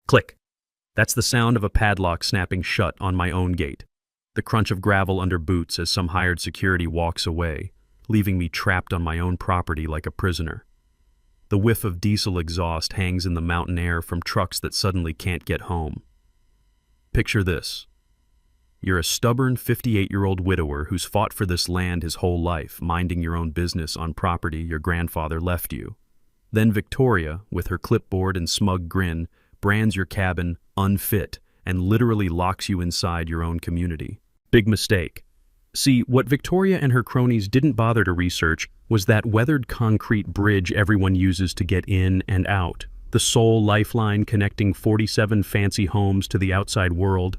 Click. That's the sound of a padlock snapping shut on my own gate. The crunch of gravel under boots as some hired security walks away, leaving me trapped on my own property like a prisoner. The whiff of diesel exhaust hangs in the mountain air from trucks that suddenly can't get home. Picture this. You're a stubborn 58-year-old widower who's fought for this land his whole life, minding your own business on property your grandfather left you. Then Victoria, with her clipboard and smug grin, brands your cabin unfit and literally locks you inside your own community. Big mistake. See, what Victoria and her cronies didn't bother to research was that weathered concrete bridge everyone uses to get in and out, the sole lifeline connecting 47 fancy homes to the outside world.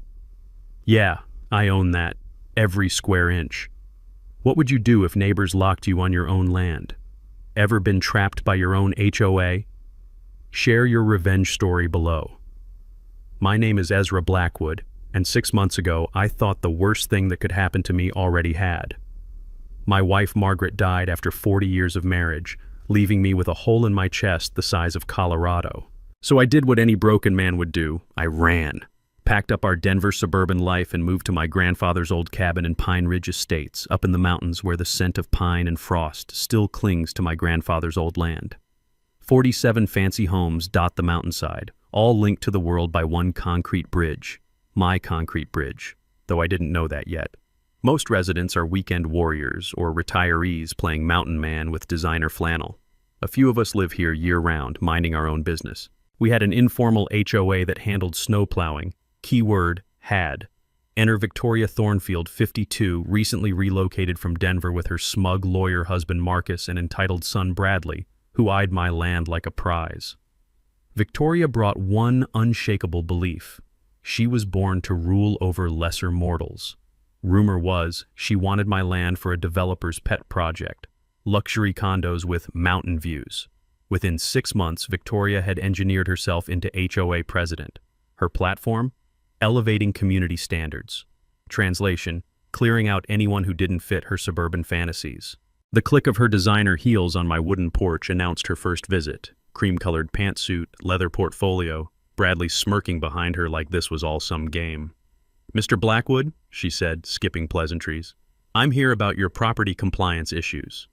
Yeah, I own that, every square inch. What would you do if neighbors locked you on your own land? Ever been trapped by your own HOA? Share your revenge story below. My name is Ezra Blackwood, and 6 months ago I thought the worst thing that could happen to me already had. My wife Margaret died after 40 years of marriage, leaving me with a hole in my chest the size of Colorado. So I did what any broken man would do. I ran. Packed up our Denver suburban life and moved to my grandfather's old cabin in Pine Ridge Estates, up in the mountains where the scent of pine and frost still clings to my grandfather's old land. 47 fancy homes dot the mountainside, all linked to the world by one concrete bridge. My concrete bridge, though I didn't know that yet. Most residents are weekend warriors or retirees playing mountain man with designer flannel. A few of us live here year-round, minding our own business. We had an informal HOA that handled snow plowing. Keyword, had. Enter Victoria Thornfield, 52, recently relocated from Denver with her smug lawyer husband Marcus and entitled son Bradley, who eyed my land like a prize. Victoria brought one unshakable belief. She was born to rule over lesser mortals. Rumor was she wanted my land for a developer's pet project, luxury condos with mountain views. Within 6 months, Victoria had engineered herself into HOA president. Her platform? Elevating community standards. Translation, clearing out anyone who didn't fit her suburban fantasies. The click of her designer heels on my wooden porch announced her first visit. Cream-colored pantsuit, leather portfolio, Bradley smirking behind her like this was all some game. "Mr. Blackwood," she said, skipping pleasantries, "I'm here about your property compliance issues."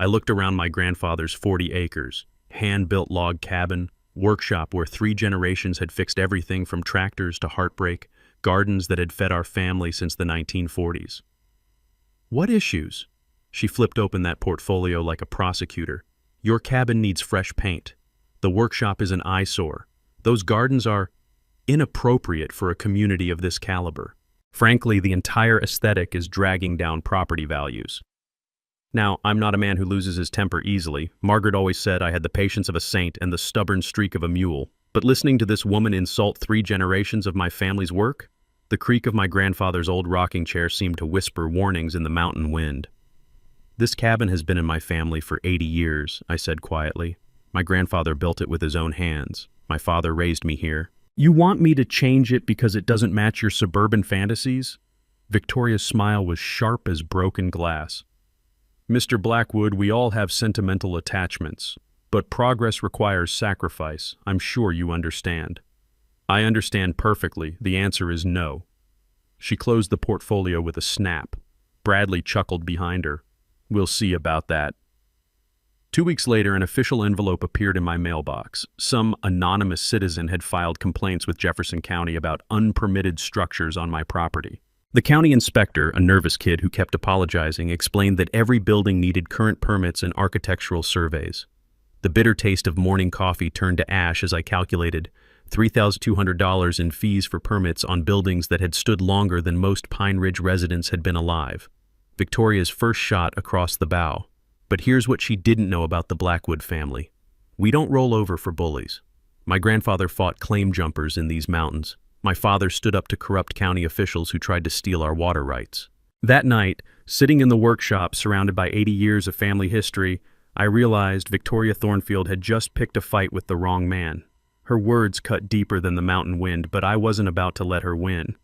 I looked around my grandfather's 40 acres, hand-built log cabin, workshop where 3 generations had fixed everything from tractors to heartbreak, gardens that had fed our family since the 1940s. "What issues?" She flipped open that portfolio like a prosecutor. "Your cabin needs fresh paint. The workshop is an eyesore. Those gardens are inappropriate for a community of this caliber. Frankly, the entire aesthetic is dragging down property values." Now, I'm not a man who loses his temper easily. Margaret always said I had the patience of a saint and the stubborn streak of a mule. But listening to this woman insult 3 generations of my family's work, the creak of my grandfather's old rocking chair seemed to whisper warnings in the mountain wind. "This cabin has been in my family for 80 years, I said quietly. "My grandfather built it with his own hands. My father raised me here." "You want me to change it because it doesn't match your suburban fantasies?" Victoria's smile was sharp as broken glass. "Mr. Blackwood, we all have sentimental attachments, but progress requires sacrifice. I'm sure you understand." "I understand perfectly. The answer is no." She closed the portfolio with a snap. Bradley chuckled behind her. "We'll see about that." 2 weeks later, an official envelope appeared in my mailbox. Some anonymous citizen had filed complaints with Jefferson County about unpermitted structures on my property. The county inspector, a nervous kid who kept apologizing, explained that every building needed current permits and architectural surveys. The bitter taste of morning coffee turned to ash as I calculated $3,200 in fees for permits on buildings that had stood longer than most Pine Ridge residents had been alive. Victoria's first shot across the bow. But here's what she didn't know about the Blackwood family. We don't roll over for bullies. My grandfather fought claim jumpers in these mountains. My father stood up to corrupt county officials who tried to steal our water rights. That night, sitting in the workshop surrounded by 80 years of family history, I realized Victoria Thornfield had just picked a fight with the wrong man. Her words cut deeper than the mountain wind, but I wasn't about to let her win.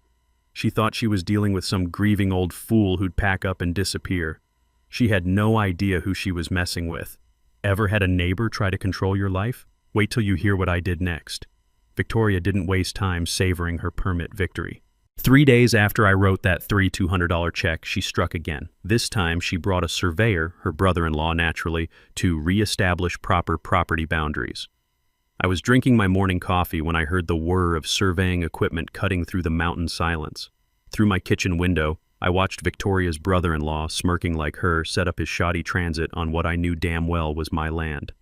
She thought she was dealing with some grieving old fool who'd pack up and disappear. She had no idea who she was messing with. Ever had a neighbor try to control your life? Wait till you hear what I did next. Victoria didn't waste time savoring her permit victory. 3 days after I wrote that $200 check, she struck again. This time she brought a surveyor, her brother-in-law naturally, to re-establish proper property boundaries. I was drinking my morning coffee when I heard the whir of surveying equipment cutting through the mountain silence. Through my kitchen window, I watched Victoria's brother-in-law, smirking like her, set up his shoddy transit on what I knew damn well was my land.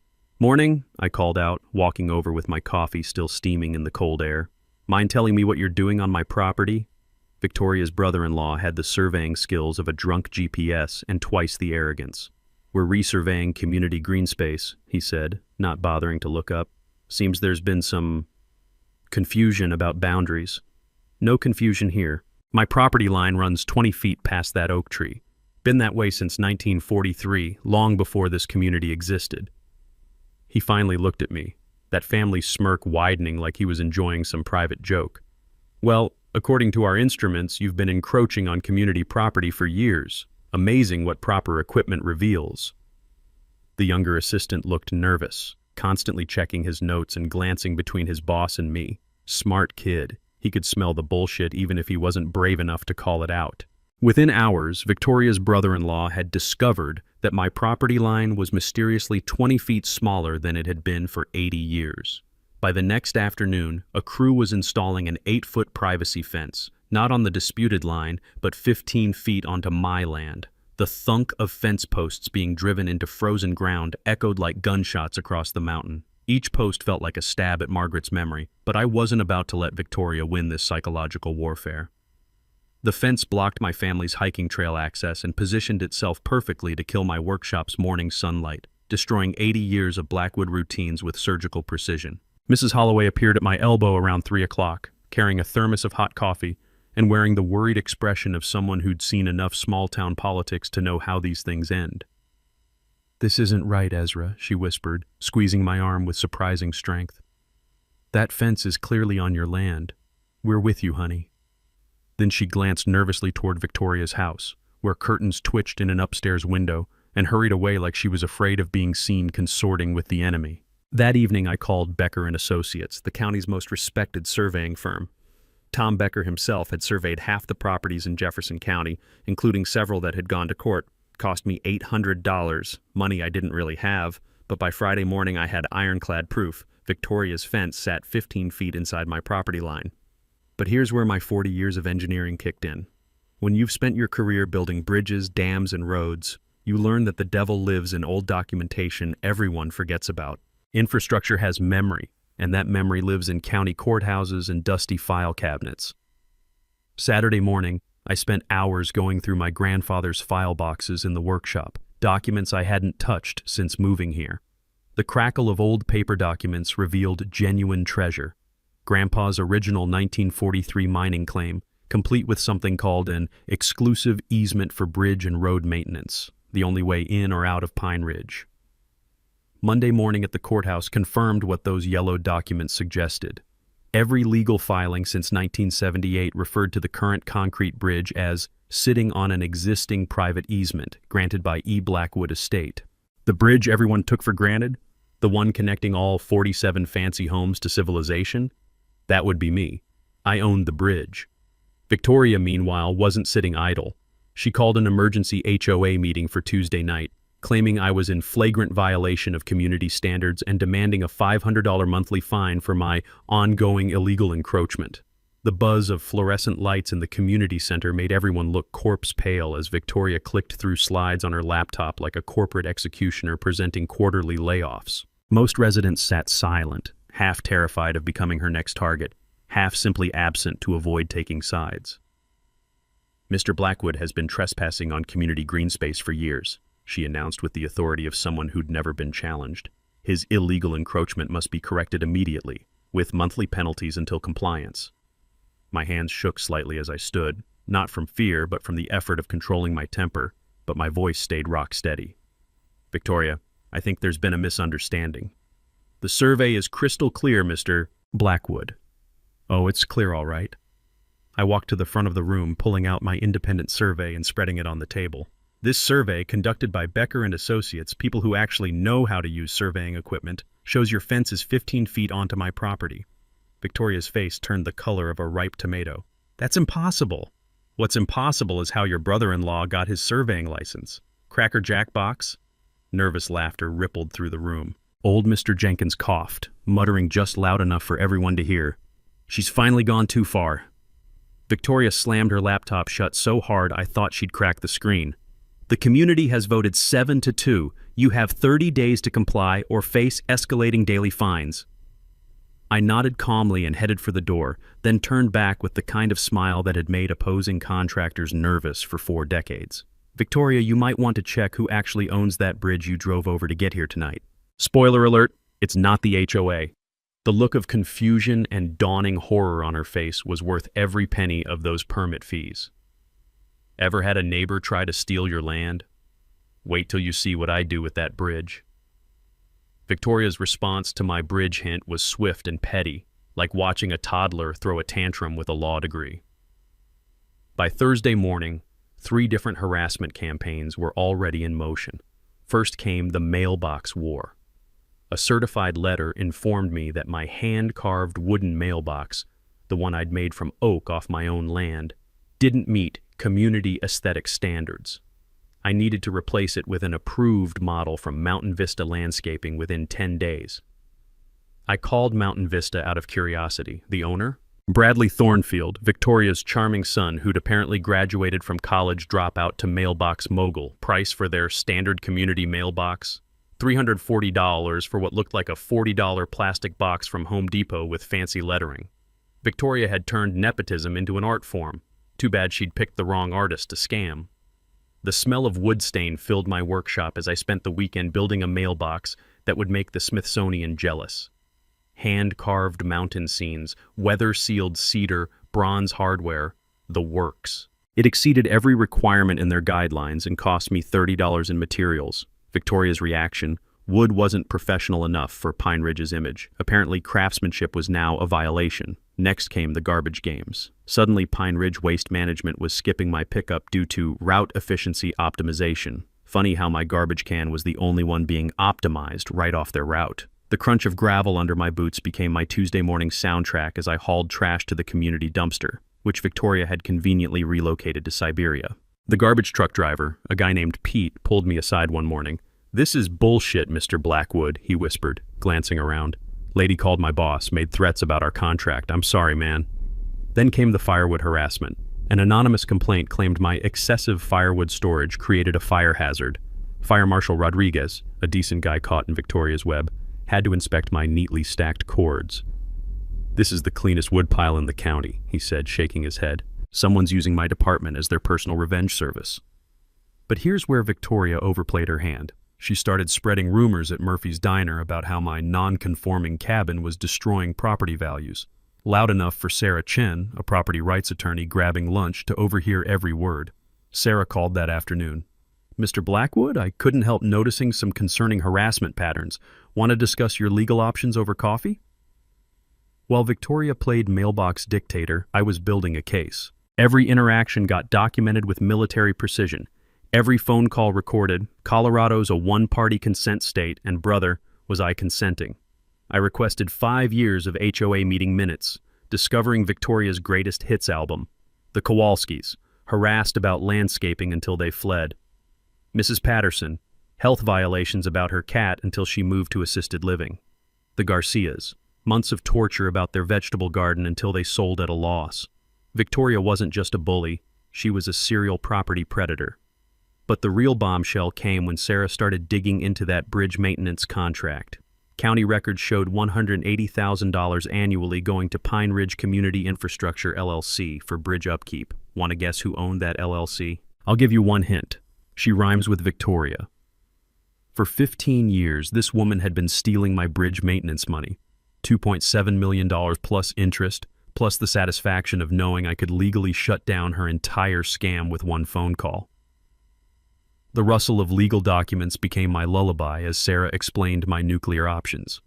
"Morning," I called out, walking over with my coffee still steaming in the cold air. "Mind telling me what you're doing on my property?" Victoria's brother-in-law had the surveying skills of a drunk GPS and twice the arrogance. "We're resurveying community green space," he said, not bothering to look up. "Seems there's been some confusion about boundaries." "No confusion here. My property line runs 20 feet past that oak tree. Been that way since 1943, long before this community existed." He finally looked at me, that family smirk widening like he was enjoying some private joke. "Well, according to our instruments, you've been encroaching on community property for years. Amazing what proper equipment reveals." The younger assistant looked nervous, constantly checking his notes and glancing between his boss and me. Smart kid. He could smell the bullshit even if he wasn't brave enough to call it out. Within hours, Victoria's brother-in-law had discovered that my property line was mysteriously 20 feet smaller than it had been for 80 years. By the next afternoon, a crew was installing an 8-foot privacy fence, not on the disputed line, but 15 feet onto my land. The thunk of fence posts being driven into frozen ground echoed like gunshots across the mountain. Each post felt like a stab at Margaret's memory, but I wasn't about to let Victoria win this psychological warfare. The fence blocked my family's hiking trail access and positioned itself perfectly to kill my workshop's morning sunlight, destroying 80 years of Blackwood routines with surgical precision. Mrs. Holloway appeared at my elbow around 3 o'clock, carrying a thermos of hot coffee and wearing the worried expression of someone who'd seen enough small-town politics to know how these things end. "This isn't right, Ezra," she whispered, squeezing my arm with surprising strength. "That fence is clearly on your land. We're with you, honey." Then she glanced nervously toward Victoria's house, where curtains twitched in an upstairs window, and hurried away like she was afraid of being seen consorting with the enemy. That evening I called Becker and Associates, the county's most respected surveying firm. Tom Becker himself had surveyed half the properties in Jefferson County, including several that had gone to court. Cost me $800, money I didn't really have, but by Friday morning I had ironclad proof. Victoria's fence sat 15 feet inside my property line. But here's where my 40 years of engineering kicked in. When you've spent your career building bridges, dams, and roads, you learn that the devil lives in old documentation everyone forgets about. Infrastructure has memory, and that memory lives in county courthouses and dusty file cabinets. Saturday morning, I spent hours going through my grandfather's file boxes in the workshop, documents I hadn't touched since moving here. The crackle of old paper documents revealed genuine treasure. Grandpa's original 1943 mining claim, complete with something called an exclusive easement for bridge and road maintenance, the only way in or out of Pine Ridge. Monday morning at the courthouse confirmed what those yellowed documents suggested. Every legal filing since 1978 referred to the current concrete bridge as sitting on an existing private easement granted by E. Blackwood Estate. The bridge everyone took for granted, the one connecting all 47 fancy homes to civilization, that would be me. I owned the bridge. Victoria, meanwhile, wasn't sitting idle. She called an emergency HOA meeting for Tuesday night, claiming I was in flagrant violation of community standards and demanding a $500 monthly fine for my ongoing illegal encroachment. The buzz of fluorescent lights in the community center made everyone look corpse pale as Victoria clicked through slides on her laptop like a corporate executioner presenting quarterly layoffs. Most residents sat silent, half terrified of becoming her next target, half simply absent to avoid taking sides. "Mr. Blackwood has been trespassing on community green space for years," she announced with the authority of someone who'd never been challenged. "His illegal encroachment must be corrected immediately, with monthly penalties until compliance." My hands shook slightly as I stood, not from fear, but from the effort of controlling my temper, but my voice stayed rock steady. "Victoria, I think there's been a misunderstanding. The survey is crystal clear, Mr. Blackwood." "Oh, it's clear all right." I walked to the front of the room, pulling out my independent survey and spreading it on the table. "This survey, conducted by Becker and Associates, people who actually know how to use surveying equipment, shows your fence is 15 feet onto my property. Victoria's face turned the color of a ripe tomato. That's impossible. What's impossible is how your brother-in-law got his surveying license. Cracker Jack box? Nervous laughter rippled through the room. Old Mr. Jenkins coughed, muttering just loud enough for everyone to hear. She's finally gone too far. Victoria slammed her laptop shut so hard I thought she'd crack the screen. The community has voted 7-2. You have 30 days to comply or face escalating daily fines. I nodded calmly and headed for the door, then turned back with the kind of smile that had made opposing contractors nervous for 4 decades. Victoria, you might want to check who actually owns that bridge you drove over to get here tonight. Spoiler alert, it's not the HOA. The look of confusion and dawning horror on her face was worth every penny of those permit fees. Ever had a neighbor try to steal your land? Wait till you see what I do with that bridge. Victoria's response to my bridge hint was swift and petty, like watching a toddler throw a tantrum with a law degree. By Thursday morning, 3 different harassment campaigns were already in motion. First came the mailbox war. A certified letter informed me that my hand-carved wooden mailbox, the one I'd made from oak off my own land, didn't meet community aesthetic standards. I needed to replace it with an approved model from Mountain Vista Landscaping within 10 days. I called Mountain Vista out of curiosity. The owner? Bradley Thornfield, Victoria's charming son, who'd apparently graduated from college dropout to mailbox mogul. Price for their standard community mailbox? $340 for what looked like a $40 plastic box from Home Depot with fancy lettering. Victoria had turned nepotism into an art form. Too bad she'd picked the wrong artist to scam. The smell of wood stain filled my workshop as I spent the weekend building a mailbox that would make the Smithsonian jealous. Hand-carved mountain scenes, weather-sealed cedar, bronze hardware, the works. It exceeded every requirement in their guidelines and cost me $30 in materials. Victoria's reaction: wood wasn't professional enough for Pine Ridge's image. Apparently craftsmanship was now a violation. Next came the garbage games. Suddenly Pine Ridge Waste Management was skipping my pickup due to route efficiency optimization. Funny how my garbage can was the only one being optimized right off their route. The crunch of gravel under my boots became my Tuesday morning soundtrack as I hauled trash to the community dumpster, which Victoria had conveniently relocated to Siberia. The garbage truck driver, a guy named Pete, pulled me aside one morning. "This is bullshit, Mr. Blackwood," he whispered, glancing around. "Lady called my boss, made threats about our contract. I'm sorry, man." Then came the firewood harassment. An anonymous complaint claimed my excessive firewood storage created a fire hazard. Fire Marshal Rodriguez, a decent guy caught in Victoria's web, had to inspect my neatly stacked cords. "This is the cleanest woodpile in the county," he said, shaking his head. "Someone's using my department as their personal revenge service." But here's where Victoria overplayed her hand. She started spreading rumors at Murphy's Diner about how my non-conforming cabin was destroying property values. Loud enough for Sarah Chen, a property rights attorney grabbing lunch, to overhear every word. Sarah called that afternoon. "Mr. Blackwood, I couldn't help noticing some concerning harassment patterns. Want to discuss your legal options over coffee?" While Victoria played mailbox dictator, I was building a case. Every interaction got documented with military precision. Every phone call recorded. Colorado's a one-party consent state, and brother, was I consenting. I requested 5 years of HOA meeting minutes, discovering Victoria's greatest hits album. The Kowalskis, harassed about landscaping until they fled. Mrs. Patterson, health violations about her cat until she moved to assisted living. The Garcias, months of torture about their vegetable garden until they sold at a loss. Victoria wasn't just a bully, she was a serial property predator. But the real bombshell came when Sarah started digging into that bridge maintenance contract. County records showed $180,000 annually going to Pine Ridge Community Infrastructure LLC for bridge upkeep. Want to guess who owned that LLC? I'll give you one hint. She rhymes with Victoria. For 15 years, this woman had been stealing my bridge maintenance money. $2.7 million plus interest, plus the satisfaction of knowing I could legally shut down her entire scam with one phone call. The rustle of legal documents became my lullaby as Sarah explained my nuclear options.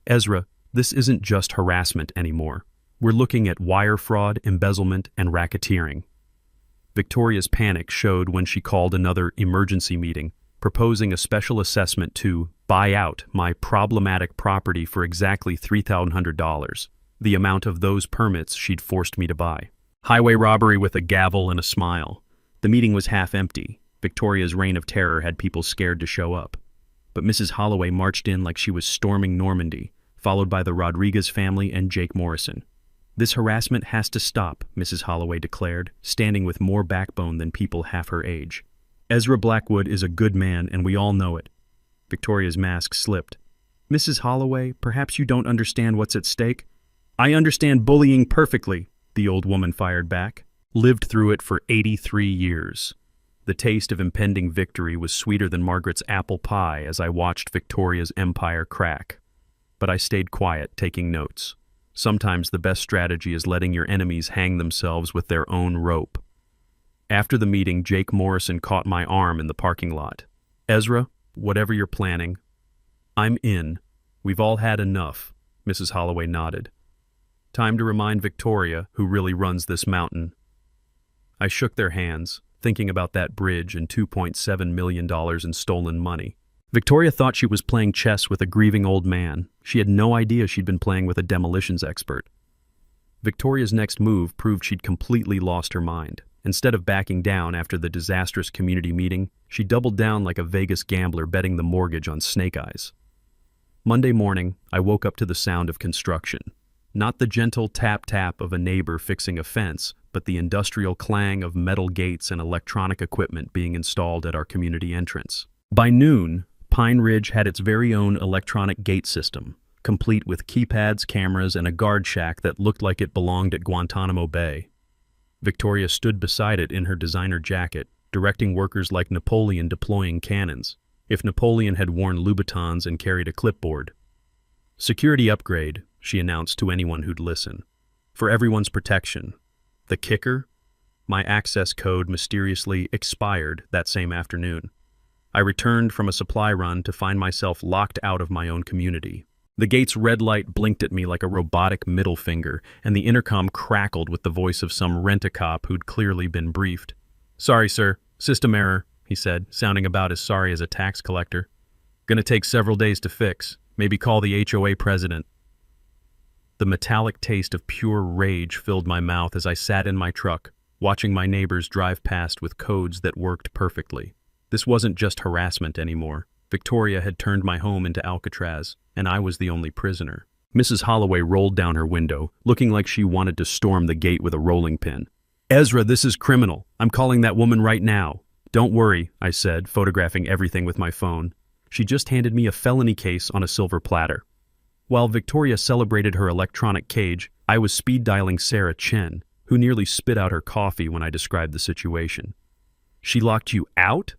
"Ezra, this isn't just harassment anymore. We're looking at wire fraud, embezzlement, and racketeering." Victoria's panic showed when she called another emergency meeting, proposing a special assessment to buy out my problematic property for exactly $3,100. the amount of those permits she'd forced me to buy. Highway robbery with a gavel and a smile. The meeting was half empty. Victoria's reign of terror had people scared to show up. But Mrs. Holloway marched in like she was storming Normandy, followed by the Rodriguez family and Jake Morrison. "This harassment has to stop," Mrs. Holloway declared, standing with more backbone than people half her age. "Ezra Blackwood is a good man, and we all know it." Victoria's mask slipped. "Mrs. Holloway, perhaps you don't understand what's at stake." "I understand bullying perfectly," the old woman fired back. "Lived through it for 83 years. The taste of impending victory was sweeter than Margaret's apple pie as I watched Victoria's empire crack. But I stayed quiet, taking notes. Sometimes the best strategy is letting your enemies hang themselves with their own rope." After the meeting, Jake Morrison caught my arm in the parking lot. "Ezra, whatever you're planning, I'm in. We've all had enough," Mrs. Holloway nodded. "Time to remind Victoria who really runs this mountain." I shook their hands, thinking about that bridge and $2.7 million in stolen money. Victoria thought she was playing chess with a grieving old man. She had no idea she'd been playing with a demolitions expert. Victoria's next move proved she'd completely lost her mind. Instead of backing down after the disastrous community meeting, she doubled down like a Vegas gambler betting the mortgage on snake eyes. Monday morning, I woke up to the sound of construction. Not the gentle tap-tap of a neighbor fixing a fence, but the industrial clang of metal gates and electronic equipment being installed at our community entrance. By noon, Pine Ridge had its very own electronic gate system, complete with keypads, cameras, and a guard shack that looked like it belonged at Guantanamo Bay. Victoria stood beside it in her designer jacket, directing workers like Napoleon deploying cannons, if Napoleon had worn Louboutins and carried a clipboard. "Security upgrade," she announced to anyone who'd listen. "For everyone's protection." The kicker? My access code mysteriously expired that same afternoon. I returned from a supply run to find myself locked out of my own community. The gate's red light blinked at me like a robotic middle finger, and the intercom crackled with the voice of some rent-a-cop who'd clearly been briefed. "Sorry, sir. System error," he said, sounding about as sorry as a tax collector. "Gonna take several days to fix. Maybe call the HOA president." The metallic taste of pure rage filled my mouth as I sat in my truck, watching my neighbors drive past with codes that worked perfectly. This wasn't just harassment anymore. Victoria had turned my home into Alcatraz, and I was the only prisoner. Mrs. Holloway rolled down her window, looking like she wanted to storm the gate with a rolling pin. "Ezra, this is criminal. I'm calling that woman right now." "Don't worry," I said, photographing everything with my phone. She just handed me a felony case on a silver platter. While Victoria celebrated her electronic cage, I was speed-dialing Sarah Chen, who nearly spit out her coffee when I described the situation. "She locked you out?"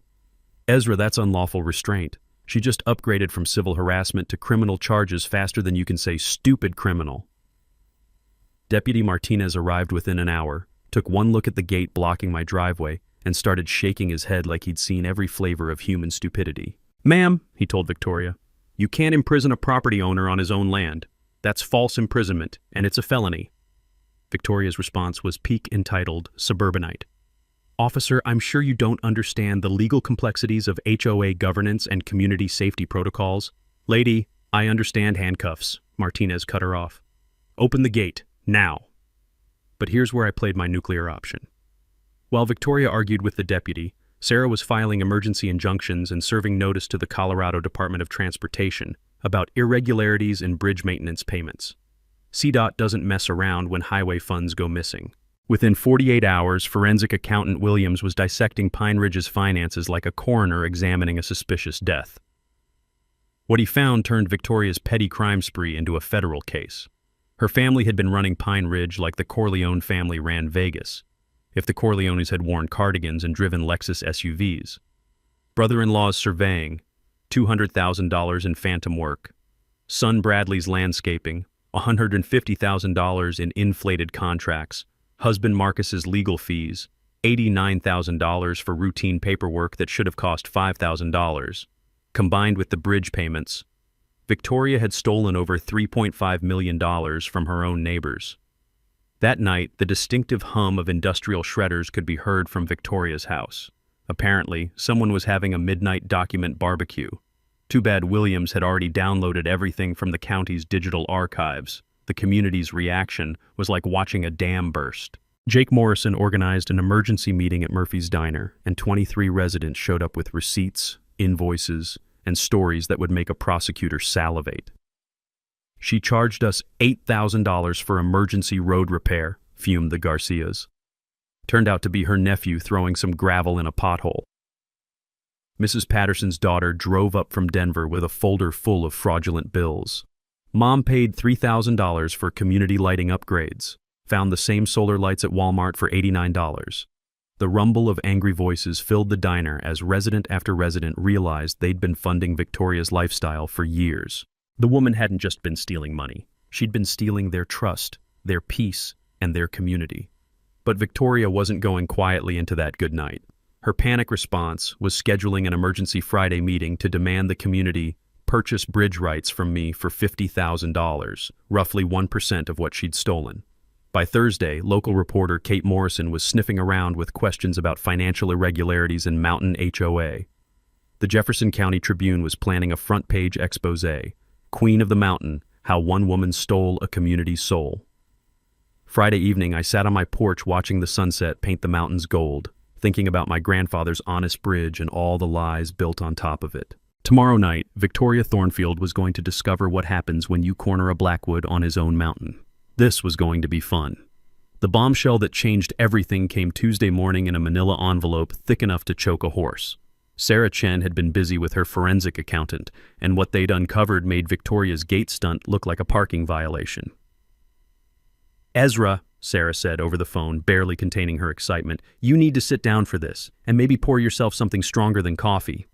"Ezra, that's unlawful restraint. She just upgraded from civil harassment to criminal charges faster than you can say stupid criminal." Deputy Martinez arrived within an hour, took one look at the gate blocking my driveway, and started shaking his head like he'd seen every flavor of human stupidity. "Ma'am," he told Victoria, "you can't imprison a property owner on his own land. That's false imprisonment, and it's a felony." Victoria's response was entitled suburbanite. "Officer, I'm sure you don't understand the legal complexities of HOA governance and community safety protocols." "Lady, I understand handcuffs," Martinez cut her off. "Open the gate, now." But here's where I played my nuclear option. While Victoria argued with the deputy, Sarah was filing emergency injunctions and serving notice to the Colorado Department of Transportation about irregularities in bridge maintenance payments. CDOT doesn't mess around when highway funds go missing. Within 48 hours, forensic accountant Williams was dissecting Pine Ridge's finances like a coroner examining a suspicious death. What he found turned Victoria's petty crime spree into a federal case. Her family had been running Pine Ridge like the Corleone family ran Vegas, if the Corleones had worn cardigans and driven Lexus SUVs. Brother-in-law's surveying, $200,000 in phantom work. Son Bradley's landscaping, $150,000 in inflated contracts. Husband Marcus's legal fees, $89,000 for routine paperwork that should have cost $5,000. Combined with the bridge payments, Victoria had stolen over $3.5 million from her own neighbors. That night, the distinctive hum of industrial shredders could be heard from Victoria's house. Apparently, someone was having a midnight document barbecue. Too bad Williams had already downloaded everything from the county's digital archives. the community's reaction was like watching a dam burst. Jake Morrison organized an emergency meeting at Murphy's Diner, and 23 residents showed up with receipts, invoices, and stories that would make a prosecutor salivate. "She charged us $8,000 for emergency road repair," fumed the Garcias. Turned out to be her nephew throwing some gravel in a pothole. Mrs. Patterson's daughter drove up from Denver with a folder full of fraudulent bills. Mom paid $3,000 for community lighting upgrades, found the same solar lights at Walmart for $89. The rumble of angry voices filled the diner as resident after resident realized they'd been funding Victoria's lifestyle for years. The woman hadn't just been stealing money. She'd been stealing their trust, their peace, and their community. But Victoria wasn't going quietly into that good night. Her panic response was scheduling an emergency Friday meeting to demand the community purchase bridge rights from me for $50,000, roughly 1% of what she'd stolen. By Thursday, local reporter Kate Morrison was sniffing around with questions about financial irregularities in Mountain HOA. The Jefferson County Tribune was planning a front-page exposé, Queen of the Mountain, how one woman stole a community's soul. Friday evening, I sat on my porch watching the sunset paint the mountains gold, thinking about my grandfather's honest bridge and all the lies built on top of it. Tomorrow night, Victoria Thornfield was going to discover what happens when you corner a Blackwood on his own mountain. This was going to be fun. The bombshell that changed everything came Tuesday morning in a manila envelope thick enough to choke a horse. Sarah Chen had been busy with her forensic accountant, and what they'd uncovered made Victoria's gate stunt look like a parking violation. "Ezra," Sarah said over the phone, barely containing her excitement, "you need to sit down for this, and maybe pour yourself something stronger than coffee."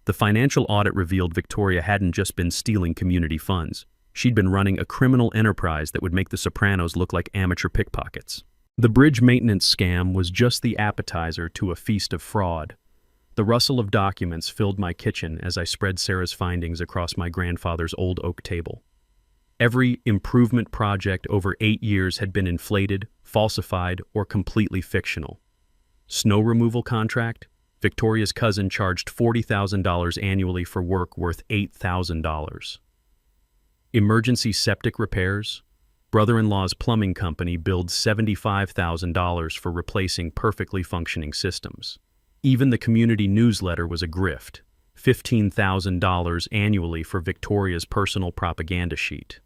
The financial audit revealed Victoria hadn't just been stealing community funds. She'd been running a criminal enterprise that would make the Sopranos look like amateur pickpockets. The bridge maintenance scam was just the appetizer to a feast of fraud. The rustle of documents filled my kitchen as I spread Sarah's findings across my grandfather's old oak table. Every improvement project over 8 years had been inflated, falsified, or completely fictional. Snow removal contract? Victoria's cousin charged $40,000 annually for work worth $8,000. Emergency septic repairs? Brother-in-law's plumbing company billed $75,000 for replacing perfectly functioning systems. Even the community newsletter was a grift, $15,000 annually for Victoria's personal propaganda sheet.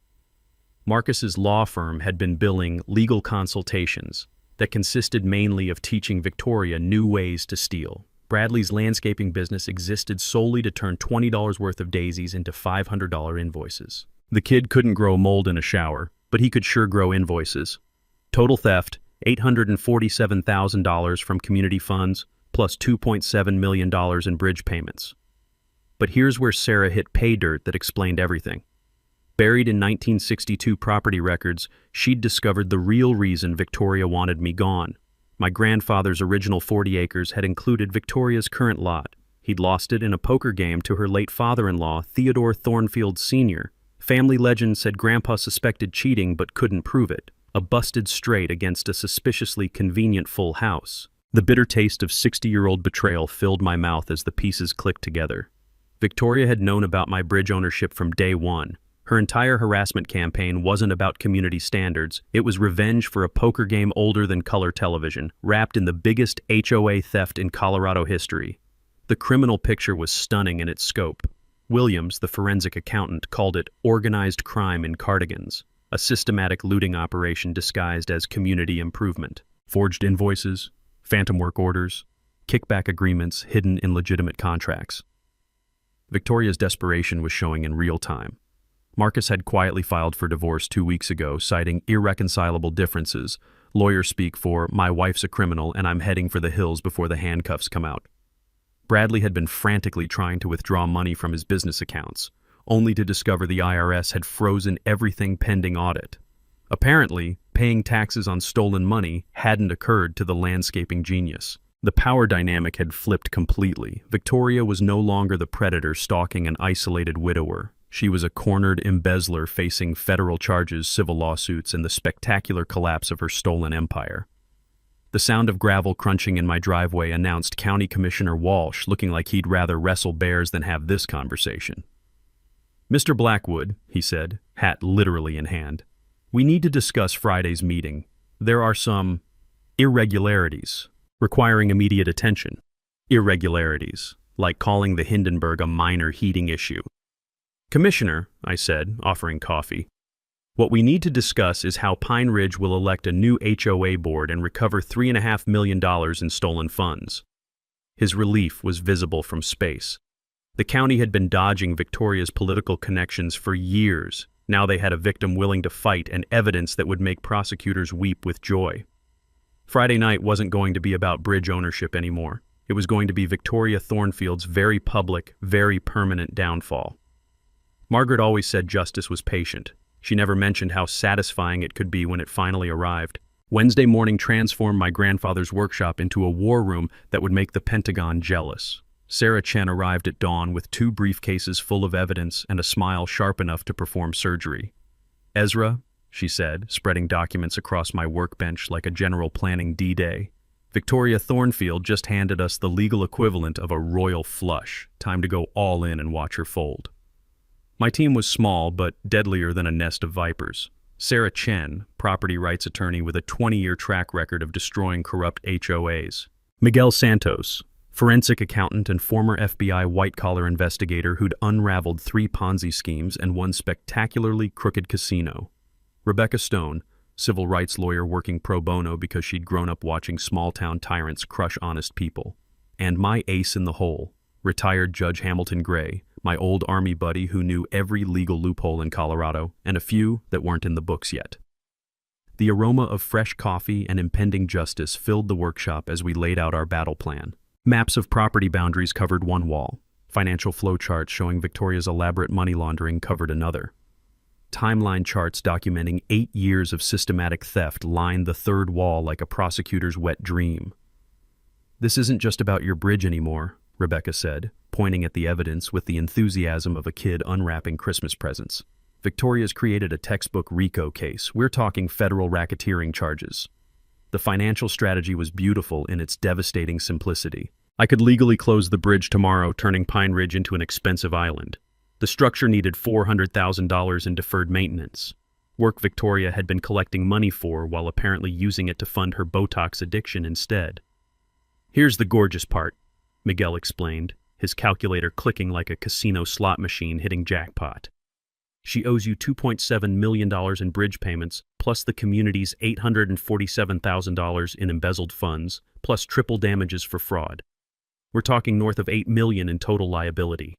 Marcus's law firm had been billing legal consultations that consisted mainly of teaching Victoria new ways to steal. Bradley's landscaping business existed solely to turn $20 worth of daisies into $500 invoices. The kid couldn't grow mold in a shower, but he could sure grow invoices. Total theft, $847,000 from community funds, plus $2.7 million in bridge payments. But here's where Sarah hit pay dirt that explained everything. Buried in 1962 property records, she'd discovered the real reason Victoria wanted me gone. My grandfather's original 40 acres had included Victoria's current lot. He'd lost it in a poker game to her late father-in-law, Theodore Thornfield Sr. Family legend said Grandpa suspected cheating but couldn't prove it. A busted straight against a suspiciously convenient full house. The bitter taste of 60-year-old betrayal filled my mouth as the pieces clicked together. Victoria had known about my bridge ownership from day one. Her entire harassment campaign wasn't about community standards. It was revenge for a poker game older than color television, wrapped in the biggest HOA theft in Colorado history. The criminal picture was stunning in its scope. Williams, the forensic accountant, called it organized crime in cardigans, a systematic looting operation disguised as community improvement. Forged invoices, phantom work orders, kickback agreements hidden in legitimate contracts. Victoria's desperation was showing in real time. Marcus had quietly filed for divorce 2 weeks ago, citing irreconcilable differences. Lawyer speak for, "My wife's a criminal and I'm heading for the hills before the handcuffs come out." Bradley had been frantically trying to withdraw money from his business accounts, only to discover the IRS had frozen everything pending audit. Apparently, paying taxes on stolen money hadn't occurred to the landscaping genius. The power dynamic had flipped completely. Victoria was no longer the predator stalking an isolated widower. She was a cornered embezzler facing federal charges, civil lawsuits, and the spectacular collapse of her stolen empire. The sound of gravel crunching in my driveway announced County Commissioner Walsh, looking like he'd rather wrestle bears than have this conversation. "Mr. Blackwood," he said, hat literally in hand, "we need to discuss Friday's meeting. There are some irregularities requiring immediate attention. Irregularities, like calling the Hindenburg a minor heating issue." "Commissioner," I said, offering coffee, "what we need to discuss is how Pine Ridge will elect a new HOA board and recover $3.5 million in stolen funds." His relief was visible from space. The county had been dodging Victoria's political connections for years. Now they had a victim willing to fight and evidence that would make prosecutors weep with joy. Friday night wasn't going to be about bridge ownership anymore. It was going to be Victoria Thornfield's very public, very permanent downfall. Margaret always said justice was patient. She never mentioned how satisfying it could be when it finally arrived. Wednesday morning transformed my grandfather's workshop into a war room that would make the Pentagon jealous. Sarah Chen arrived at dawn with 2 briefcases full of evidence and a smile sharp enough to perform surgery. "Ezra," she said, spreading documents across my workbench like a general planning D-Day, "Victoria Thornfield just handed us the legal equivalent of a royal flush. Time to go all in and watch her fold." My team was small, but deadlier than a nest of vipers. Sarah Chen, property rights attorney with a 20-year track record of destroying corrupt HOAs. Miguel Santos, forensic accountant and former FBI white-collar investigator who'd unraveled 3 Ponzi schemes and one spectacularly crooked casino. Rebecca Stone, civil rights lawyer working pro bono because she'd grown up watching small-town tyrants crush honest people. And my ace in the hole, retired Judge Hamilton Gray, my old Army buddy who knew every legal loophole in Colorado, and a few that weren't in the books yet. The aroma of fresh coffee and impending justice filled the workshop as we laid out our battle plan. Maps of property boundaries covered one wall. Financial flow charts showing Victoria's elaborate money laundering covered another. Timeline charts documenting 8 years of systematic theft lined the third wall like a prosecutor's wet dream. "This isn't just about your bridge anymore," Rebecca said, pointing at the evidence with the enthusiasm of a kid unwrapping Christmas presents. "Victoria's created a textbook RICO case. We're talking federal racketeering charges." The financial strategy was beautiful in its devastating simplicity. I could legally close the bridge tomorrow, turning Pine Ridge into an expensive island. The structure needed $400,000 in deferred maintenance, work Victoria had been collecting money for while apparently using it to fund her Botox addiction instead. "Here's the gorgeous part," Miguel explained, his calculator clicking like a casino slot machine hitting jackpot. "She owes you $2.7 million in bridge payments, plus the community's $847,000 in embezzled funds, plus triple damages for fraud. We're talking north of $8 million in total liability."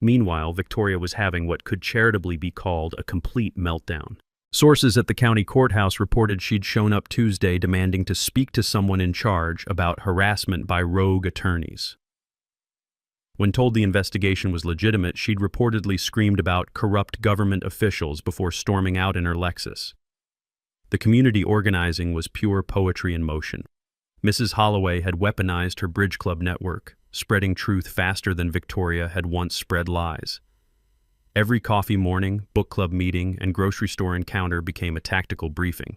Meanwhile, Victoria was having what could charitably be called a complete meltdown. Sources at the county courthouse reported she'd shown up Tuesday demanding to speak to someone in charge about harassment by rogue attorneys. When told the investigation was legitimate, she'd reportedly screamed about corrupt government officials before storming out in her Lexus. The community organizing was pure poetry in motion. Mrs. Holloway had weaponized her Bridge Club network, spreading truth faster than Victoria had once spread lies. Every coffee morning, book club meeting, and grocery store encounter became a tactical briefing.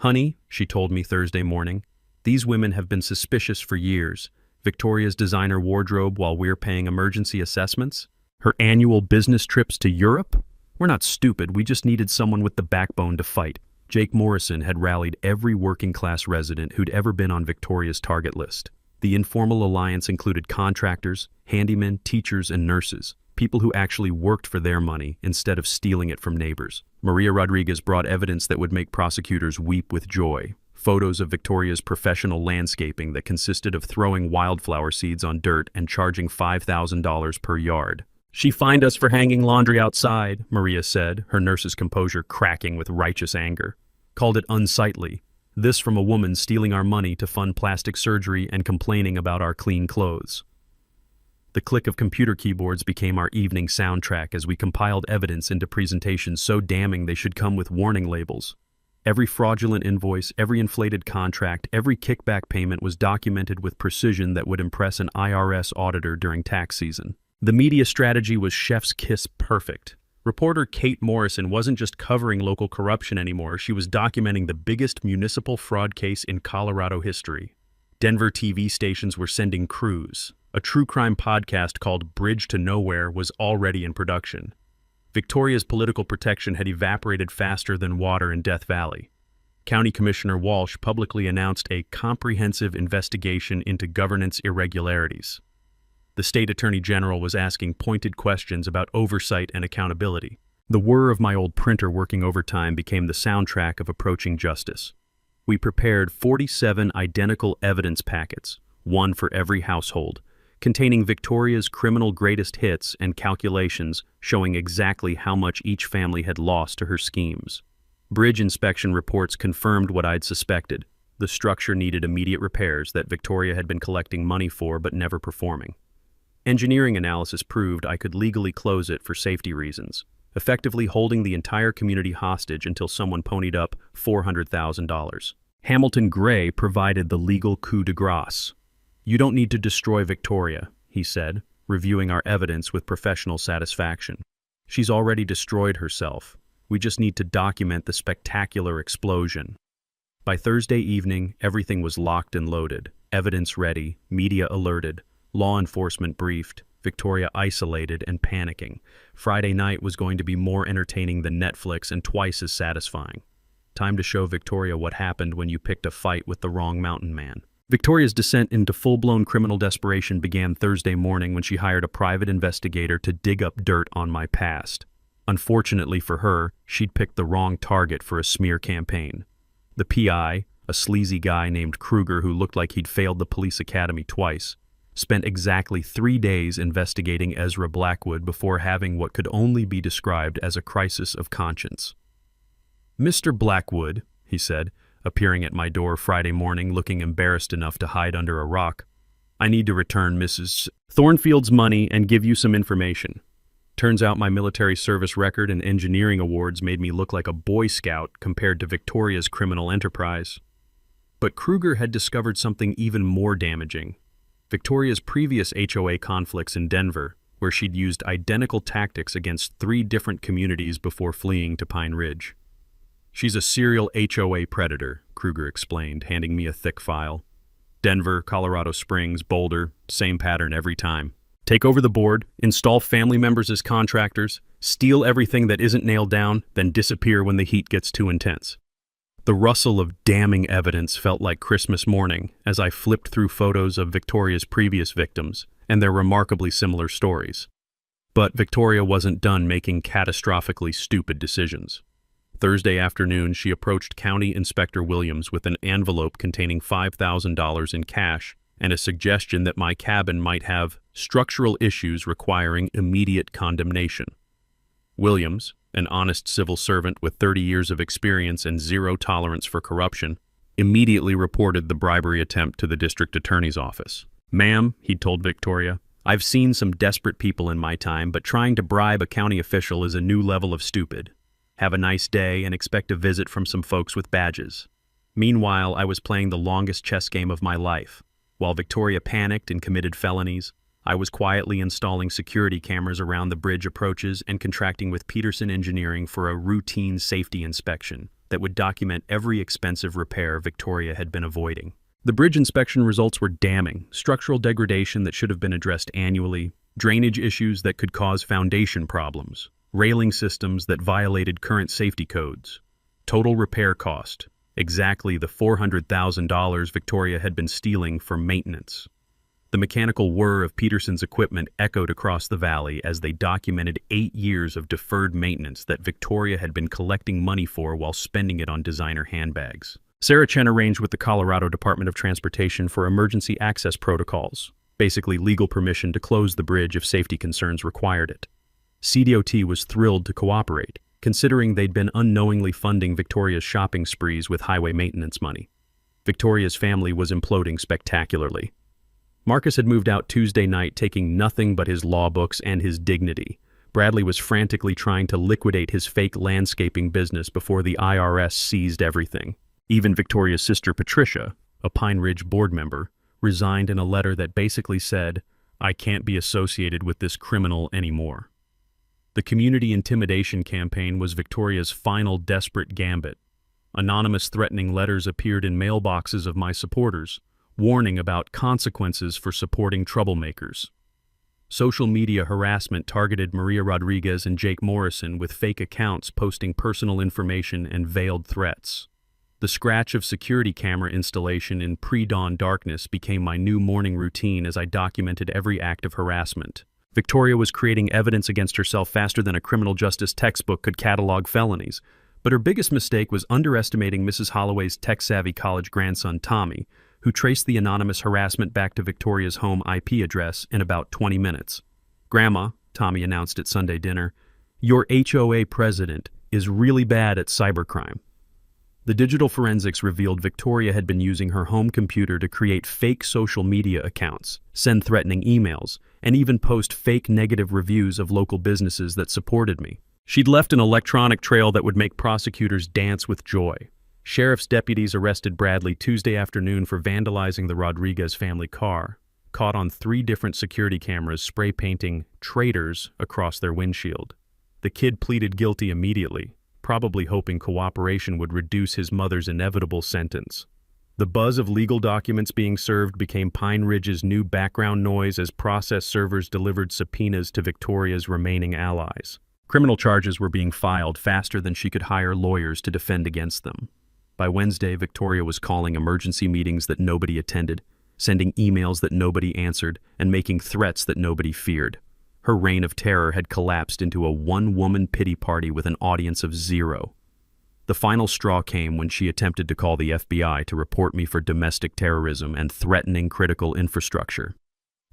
"Honey," she told me Thursday morning, "these women have been suspicious for years. Victoria's designer wardrobe while we're paying emergency assessments? Her annual business trips to Europe? We're not stupid, we just needed someone with the backbone to fight." Jake Morrison had rallied every working-class resident who'd ever been on Victoria's target list. The informal alliance included contractors, handymen, teachers, and nurses, people who actually worked for their money instead of stealing it from neighbors. Maria Rodriguez brought evidence that would make prosecutors weep with joy. Photos of Victoria's professional landscaping that consisted of throwing wildflower seeds on dirt and charging $5,000 per yard. "She fined us for hanging laundry outside," Maria said, her nurse's composure cracking with righteous anger. "Called it unsightly. This from a woman stealing our money to fund plastic surgery and complaining about our clean clothes." The click of computer keyboards became our evening soundtrack as we compiled evidence into presentations so damning they should come with warning labels. Every fraudulent invoice, every inflated contract, every kickback payment was documented with precision that would impress an IRS auditor during tax season. The media strategy was chef's kiss perfect. Reporter Kate Morrison wasn't just covering local corruption anymore, she was documenting the biggest municipal fraud case in Colorado history. Denver TV stations were sending crews. A true crime podcast called Bridge to Nowhere was already in production. Victoria's political protection had evaporated faster than water in Death Valley. County Commissioner Walsh publicly announced a comprehensive investigation into governance irregularities. The state attorney general was asking pointed questions about oversight and accountability. The whir of my old printer working overtime became the soundtrack of approaching justice. We prepared 47 identical evidence packets, one for every household, containing Victoria's criminal greatest hits and calculations showing exactly how much each family had lost to her schemes. Bridge inspection reports confirmed what I'd suspected. The structure needed immediate repairs that Victoria had been collecting money for but never performing. Engineering analysis proved I could legally close it for safety reasons, effectively holding the entire community hostage until someone ponied up $400,000. Hamilton Gray provided the legal coup de grace. "You don't need to destroy Victoria," he said, reviewing our evidence with professional satisfaction. "She's already destroyed herself. We just need to document the spectacular explosion." By Thursday evening, everything was locked and loaded, evidence ready, media alerted, law enforcement briefed, Victoria isolated and panicking. Friday night was going to be more entertaining than Netflix and twice as satisfying. Time to show Victoria what happened when you picked a fight with the wrong mountain man. Victoria's descent into full-blown criminal desperation began Thursday morning when she hired a private investigator to dig up dirt on my past. Unfortunately for her, she'd picked the wrong target for a smear campaign. The PI, a sleazy guy named Kruger who looked like he'd failed the police academy twice, spent exactly 3 days investigating Ezra Blackwood before having what could only be described as a crisis of conscience. "Mr. Blackwood," he said, appearing at my door Friday morning looking embarrassed enough to hide under a rock, "I need to return Mrs. Thornfield's money and give you some information. Turns out my military service record and engineering awards made me look like a Boy Scout compared to Victoria's criminal enterprise." But Kruger had discovered something even more damaging. Victoria's previous HOA conflicts in Denver, where she'd used identical tactics against 3 different communities before fleeing to Pine Ridge. "She's a serial HOA predator," Kruger explained, handing me a thick file. "Denver, Colorado Springs, Boulder, same pattern every time. Take over the board, install family members as contractors, steal everything that isn't nailed down, then disappear when the heat gets too intense." The rustle of damning evidence felt like Christmas morning as I flipped through photos of Victoria's previous victims and their remarkably similar stories. But Victoria wasn't done making catastrophically stupid decisions. Thursday afternoon, she approached County Inspector Williams with an envelope containing $5,000 in cash and a suggestion that my cabin might have structural issues requiring immediate condemnation. Williams, an honest civil servant with 30 years of experience and zero tolerance for corruption, immediately reported the bribery attempt to the district attorney's office. "Ma'am," he told Victoria, "I've seen some desperate people in my time, but trying to bribe a county official is a new level of stupid. Have a nice day and expect a visit from some folks with badges." Meanwhile, I was playing the longest chess game of my life. While Victoria panicked and committed felonies, I was quietly installing security cameras around the bridge approaches and contracting with Peterson Engineering for a routine safety inspection that would document every expensive repair Victoria had been avoiding. The bridge inspection results were damning: structural degradation that should have been addressed annually, drainage issues that could cause foundation problems, railing systems that violated current safety codes. Total repair cost: exactly the $400,000 Victoria had been stealing for maintenance. The mechanical whir of Peterson's equipment echoed across the valley as they documented 8 years of deferred maintenance that Victoria had been collecting money for while spending it on designer handbags. Sarah Chen arranged with the Colorado Department of Transportation for emergency access protocols, basically legal permission to close the bridge if safety concerns required it. CDOT was thrilled to cooperate, considering they'd been unknowingly funding Victoria's shopping sprees with highway maintenance money. Victoria's family was imploding spectacularly. Marcus had moved out Tuesday night, taking nothing but his law books and his dignity. Bradley was frantically trying to liquidate his fake landscaping business before the IRS seized everything. Even Victoria's sister Patricia, a Pine Ridge board member, resigned in a letter that basically said, "I can't be associated with this criminal anymore." The community intimidation campaign was Victoria's final desperate gambit. Anonymous threatening letters appeared in mailboxes of my supporters, warning about consequences for supporting troublemakers. Social media harassment targeted Maria Rodriguez and Jake Morrison with fake accounts posting personal information and veiled threats. The scratch of security camera installation in pre-dawn darkness became my new morning routine as I documented every act of harassment. Victoria was creating evidence against herself faster than a criminal justice textbook could catalog felonies. But her biggest mistake was underestimating Mrs. Holloway's tech-savvy college grandson, Tommy, who traced the anonymous harassment back to Victoria's home IP address in about 20 minutes. "Grandma," Tommy announced at Sunday dinner, "your HOA president is really bad at cybercrime." The digital forensics revealed Victoria had been using her home computer to create fake social media accounts, send threatening emails, and even post fake negative reviews of local businesses that supported me. She'd left an electronic trail that would make prosecutors dance with joy. Sheriff's deputies arrested Bradley Tuesday afternoon for vandalizing the Rodriguez family car, caught on 3 different security cameras spray painting "traitors" across their windshield. The kid pleaded guilty immediately, probably hoping cooperation would reduce his mother's inevitable sentence. The buzz of legal documents being served became Pine Ridge's new background noise as process servers delivered subpoenas to Victoria's remaining allies. Criminal charges were being filed faster than she could hire lawyers to defend against them. By Wednesday, Victoria was calling emergency meetings that nobody attended, sending emails that nobody answered, and making threats that nobody feared. Her reign of terror had collapsed into a one-woman pity party with an audience of 0. The final straw came when she attempted to call the FBI to report me for domestic terrorism and threatening critical infrastructure.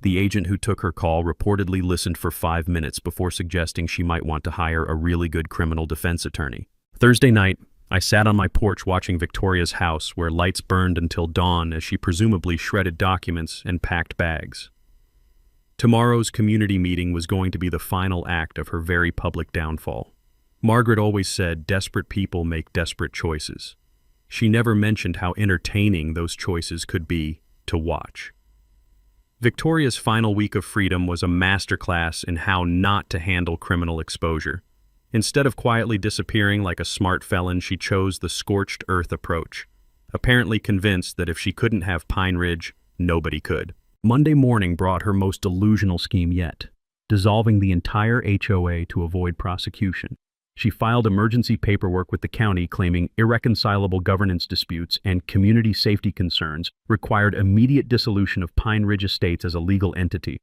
The agent who took her call reportedly listened for 5 minutes before suggesting she might want to hire a really good criminal defense attorney. Thursday night, I sat on my porch watching Victoria's house where lights burned until dawn as she presumably shredded documents and packed bags. Tomorrow's community meeting was going to be the final act of her very public downfall. Margaret always said desperate people make desperate choices. She never mentioned how entertaining those choices could be to watch. Victoria's final week of freedom was a masterclass in how not to handle criminal exposure. Instead of quietly disappearing like a smart felon, she chose the scorched earth approach, apparently convinced that if she couldn't have Pine Ridge, nobody could. Monday morning brought her most delusional scheme yet, dissolving the entire HOA to avoid prosecution. She filed emergency paperwork with the county claiming irreconcilable governance disputes and community safety concerns required immediate dissolution of Pine Ridge Estates as a legal entity.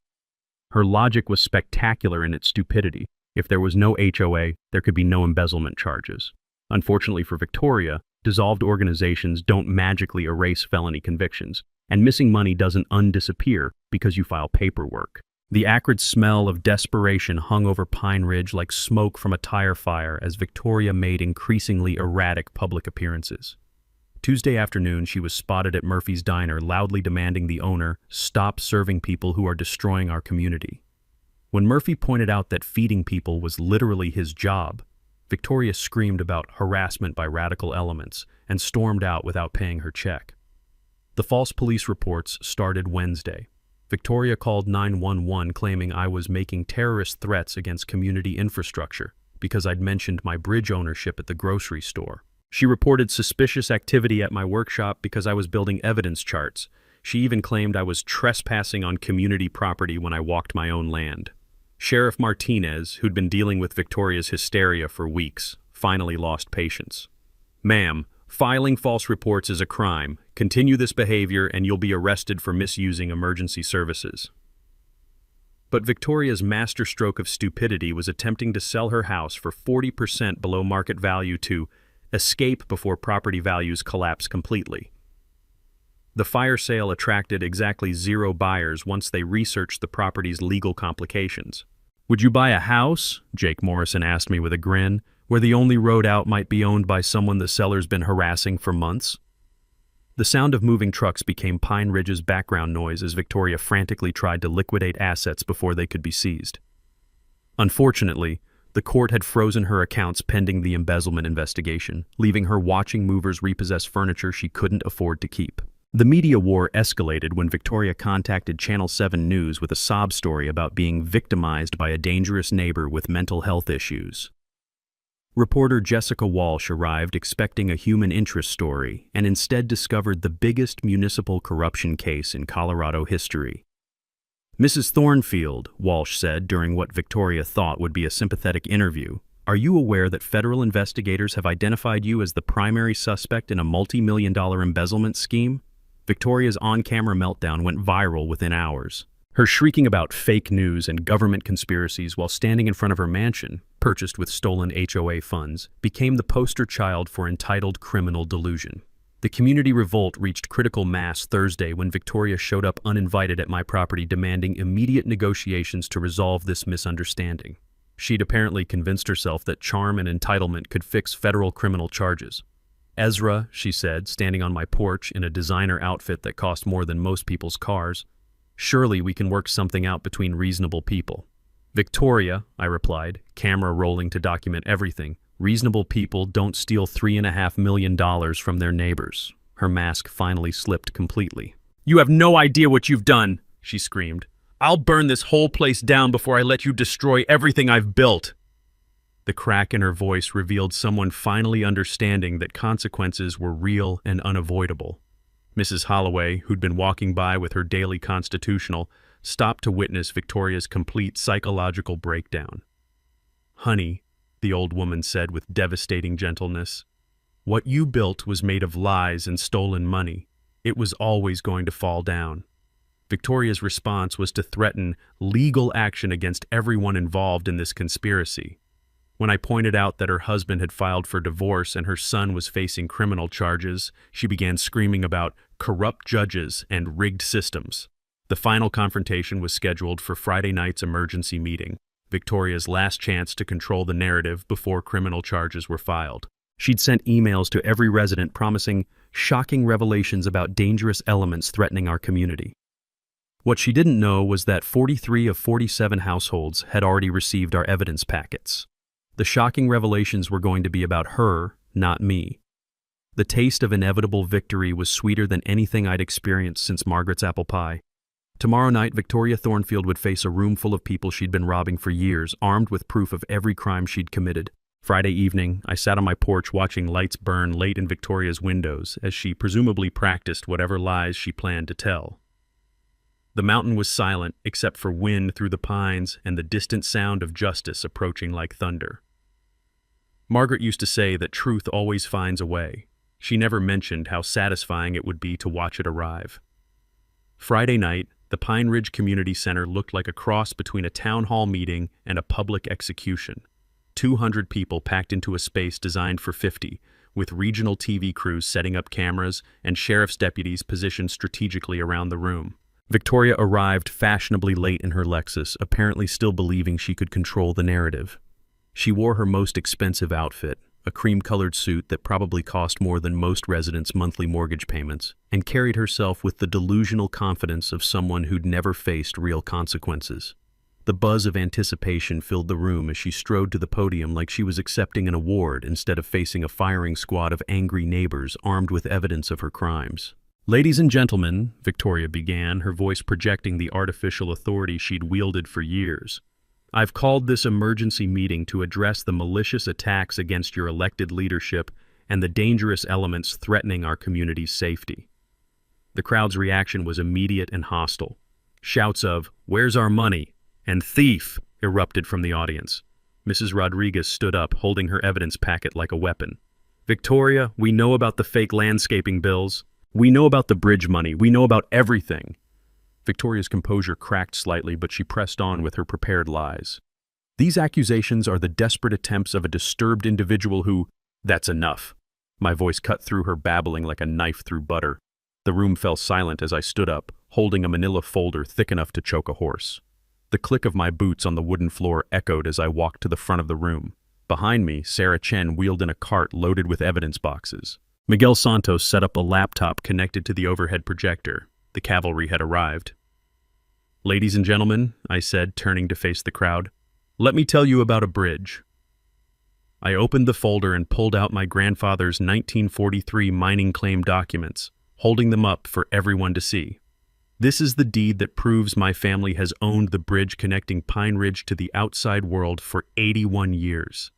Her logic was spectacular in its stupidity. If there was no HOA, there could be no embezzlement charges. Unfortunately for Victoria, dissolved organizations don't magically erase felony convictions, and missing money doesn't undisappear because you file paperwork. The acrid smell of desperation hung over Pine Ridge like smoke from a tire fire as Victoria made increasingly erratic public appearances. Tuesday afternoon, she was spotted at Murphy's Diner loudly demanding the owner stop serving people who are destroying our community. When Murphy pointed out that feeding people was literally his job, Victoria screamed about harassment by radical elements and stormed out without paying her check. The false police reports started Wednesday. Victoria called 911 claiming I was making terrorist threats against community infrastructure because I'd mentioned my bridge ownership at the grocery store. She reported suspicious activity at my workshop because I was building evidence charts. She even claimed I was trespassing on community property when I walked my own land. Sheriff Martinez, who'd been dealing with Victoria's hysteria for weeks, finally lost patience. "Ma'am, filing false reports is a crime. Continue this behavior and you'll be arrested for misusing emergency services." But Victoria's masterstroke of stupidity was attempting to sell her house for 40% below market value to escape before property values collapse completely. The fire sale attracted exactly 0 buyers once they researched the property's legal complications. "Would you buy a house?" Jake Morrison asked me with a grin, "where the only road out might be owned by someone the seller's been harassing for months?" The sound of moving trucks became Pine Ridge's background noise as Victoria frantically tried to liquidate assets before they could be seized. Unfortunately, the court had frozen her accounts pending the embezzlement investigation, leaving her watching movers repossess furniture she couldn't afford to keep. The media war escalated when Victoria contacted Channel 7 News with a sob story about being victimized by a dangerous neighbor with mental health issues. Reporter Jessica Walsh arrived expecting a human interest story and instead discovered the biggest municipal corruption case in Colorado history. "Mrs. Thornfield," Walsh said during what Victoria thought would be a sympathetic interview, "are you aware that federal investigators have identified you as the primary suspect in a multi-million-dollar embezzlement scheme?" Victoria's on-camera meltdown went viral within hours. Her shrieking about fake news and government conspiracies while standing in front of her mansion, purchased with stolen HOA funds, became the poster child for entitled criminal delusion. The community revolt reached critical mass Thursday when Victoria showed up uninvited at my property demanding immediate negotiations to resolve this misunderstanding. She'd apparently convinced herself that charm and entitlement could fix federal criminal charges. "Ezra," she said, standing on my porch in a designer outfit that cost more than most people's cars, "surely we can work something out between reasonable people." "Victoria," I replied, camera rolling to document everything, "reasonable people don't steal $3.5 million from their neighbors." Her mask finally slipped completely. "You have no idea what you've done," she screamed. "I'll burn this whole place down before I let you destroy everything I've built." The crack in her voice revealed someone finally understanding that consequences were real and unavoidable. Mrs. Holloway, who'd been walking by with her daily constitutional, stopped to witness Victoria's complete psychological breakdown. "Honey," the old woman said with devastating gentleness, "what you built was made of lies and stolen money. It was always going to fall down." Victoria's response was to threaten legal action against everyone involved in this conspiracy. When I pointed out that her husband had filed for divorce and her son was facing criminal charges, she began screaming about corrupt judges and rigged systems. The final confrontation was scheduled for Friday night's emergency meeting, Victoria's last chance to control the narrative before criminal charges were filed. She'd sent emails to every resident promising shocking revelations about dangerous elements threatening our community. What she didn't know was that 43 of 47 households had already received our evidence packets. The shocking revelations were going to be about her, not me. The taste of inevitable victory was sweeter than anything I'd experienced since Margaret's apple pie. Tomorrow night, Victoria Thornfield would face a room full of people she'd been robbing for years, armed with proof of every crime she'd committed. Friday evening, I sat on my porch watching lights burn late in Victoria's windows as she presumably practiced whatever lies she planned to tell. The mountain was silent except for wind through the pines and the distant sound of justice approaching like thunder. Margaret used to say that truth always finds a way. She never mentioned how satisfying it would be to watch it arrive. Friday night, the Pine Ridge Community Center looked like a cross between a town hall meeting and a public execution. 200 people packed into a space designed for 50, with regional TV crews setting up cameras and sheriff's deputies positioned strategically around the room. Victoria arrived fashionably late in her Lexus, apparently still believing she could control the narrative. She wore her most expensive outfit, a cream-colored suit that probably cost more than most residents' monthly mortgage payments, and carried herself with the delusional confidence of someone who'd never faced real consequences. The buzz of anticipation filled the room as she strode to the podium like she was accepting an award instead of facing a firing squad of angry neighbors armed with evidence of her crimes. "Ladies and gentlemen," Victoria began, her voice projecting the artificial authority she'd wielded for years, "I've called this emergency meeting to address the malicious attacks against your elected leadership and the dangerous elements threatening our community's safety." The crowd's reaction was immediate and hostile. Shouts of, "Where's our money?" and "Thief!" erupted from the audience. Mrs. Rodriguez stood up, holding her evidence packet like a weapon. "Victoria, we know about the fake landscaping bills. We know about the bridge money. We know about everything." Victoria's composure cracked slightly, but she pressed on with her prepared lies. "These accusations are the desperate attempts of a disturbed individual who—" "That's enough." My voice cut through her babbling like a knife through butter. The room fell silent as I stood up, holding a manila folder thick enough to choke a horse. The click of my boots on the wooden floor echoed as I walked to the front of the room. Behind me, Sarah Chen wheeled in a cart loaded with evidence boxes. Miguel Santos set up a laptop connected to the overhead projector. The cavalry had arrived. "Ladies and gentlemen," I said, turning to face the crowd, "let me tell you about a bridge." I opened the folder and pulled out my grandfather's 1943 mining claim documents, holding them up for everyone to see. "This is the deed that proves my family has owned the bridge connecting Pine Ridge to the outside world for 81 years.